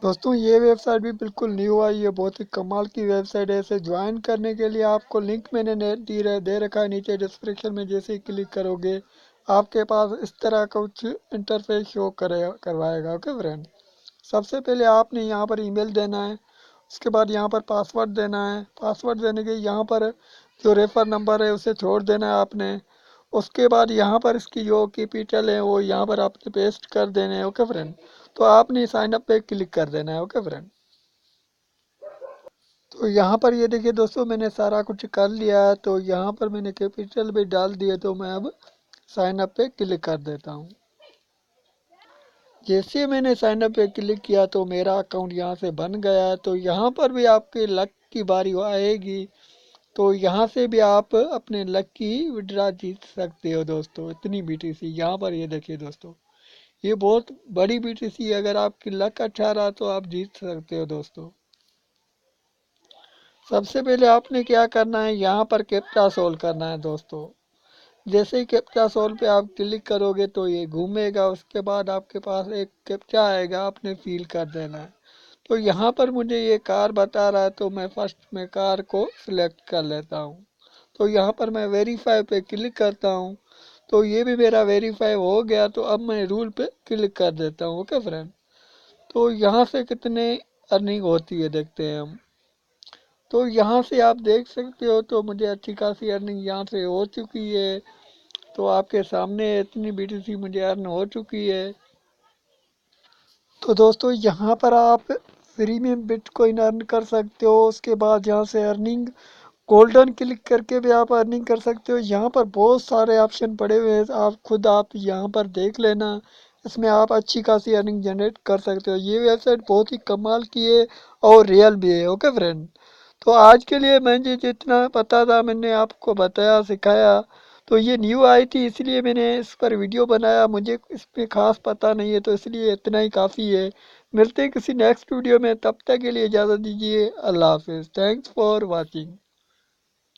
दोस्तों ये वेबसाइट भी बिल्कुल न्यू आई है, बहुत ही कमाल की वेबसाइट है। इसे ज्वाइन करने के लिए आपको लिंक मैंने दे रखा है नीचे डिस्क्रिप्शन में। जैसे ही क्लिक करोगे आपके पास इस तरह का कुछ इंटरफेस शो करवाएगा। ओके फ्रेंड, सबसे पहले आपने यहाँ पर ईमेल देना है, उसके बाद यहाँ पर पासवर्ड देना है। पासवर्ड देने के यहाँ पर जो रेफर नंबर है उसे छोड़ देना है आपने। उसके बाद यहाँ पर इसकी जो कैपिटल है वो यहाँ पर आपने पेस्ट कर देने हैं। ओके फ्रेंड, तो आपने साइन अप पे क्लिक कर देना है। ओके फ्रेंड, तो यहाँ पर ये देखिए दोस्तों, मैंने सारा कुछ कर लिया है। तो यहाँ पर मैंने कैपिटल भी डाल दिए, तो मैं अब साइन अप पे क्लिक कर देता हूँ। जैसे मैंने साइन अप पे क्लिक किया तो मेरा अकाउंट यहाँ से बन गया है। तो यहाँ पर भी आपके लक की बारी आएगी, तो यहाँ से भी आप अपने लक की विड्रा जीत सकते हो दोस्तों। इतनी बीटीसी यहाँ पर ये देखिए दोस्तों, ये बहुत बड़ी बीटीसी है। अगर आपकी लक अच्छा रहा तो आप जीत सकते हो दोस्तों। सबसे पहले आपने क्या करना है, यहाँ पर कैप्चा सोल्व करना है दोस्तों। जैसे ही कैप्चा सोल्व पे आप क्लिक करोगे तो ये घूमेगा, उसके बाद आपके पास एक कैप्चा आएगा, आपने फिल कर देना है। तो यहाँ पर मुझे ये कार बता रहा है, तो मैं फर्स्ट में कार को सिलेक्ट कर लेता हूँ। तो यहाँ पर मैं वेरीफाई पे क्लिक करता हूँ, तो ये भी मेरा वेरीफाई हो गया। तो अब मैं रूल पे क्लिक कर देता हूँ। ओके फ्रेंड, तो यहाँ से कितने अर्निंग होती है देखते हैं हम। तो यहाँ से आप देख सकते हो, तो मुझे अच्छी खासी अर्निंग यहाँ से हो चुकी है। तो आपके सामने इतनी बीटीसी मुझे अर्न हो चुकी है। तो दोस्तों यहाँ पर आप फ्री में बिटकॉइन अर्न कर सकते हो। उसके बाद यहाँ से अर्निंग गोल्डन क्लिक करके भी आप अर्निंग कर सकते हो। यहाँ पर बहुत सारे ऑप्शन पड़े हुए हैं, आप यहाँ पर देख लेना। इसमें आप अच्छी खासी अर्निंग जनरेट कर सकते हो। ये वेबसाइट बहुत ही कमाल की है और रियल भी है। ओके फ्रेंड, तो आज के लिए मुझे जितना पता था मैंने आपको बताया सिखाया। तो ये न्यू आई थी इसलिए मैंने इस पर वीडियो बनाया, मुझे इस पे खास पता नहीं है, तो इसलिए इतना ही काफ़ी है। मिलते हैं किसी नेक्स्ट वीडियो में, तब तक के लिए इजाज़त दीजिए। अल्लाह हाफिज़, थैंक्स फॉर वॉचिंग।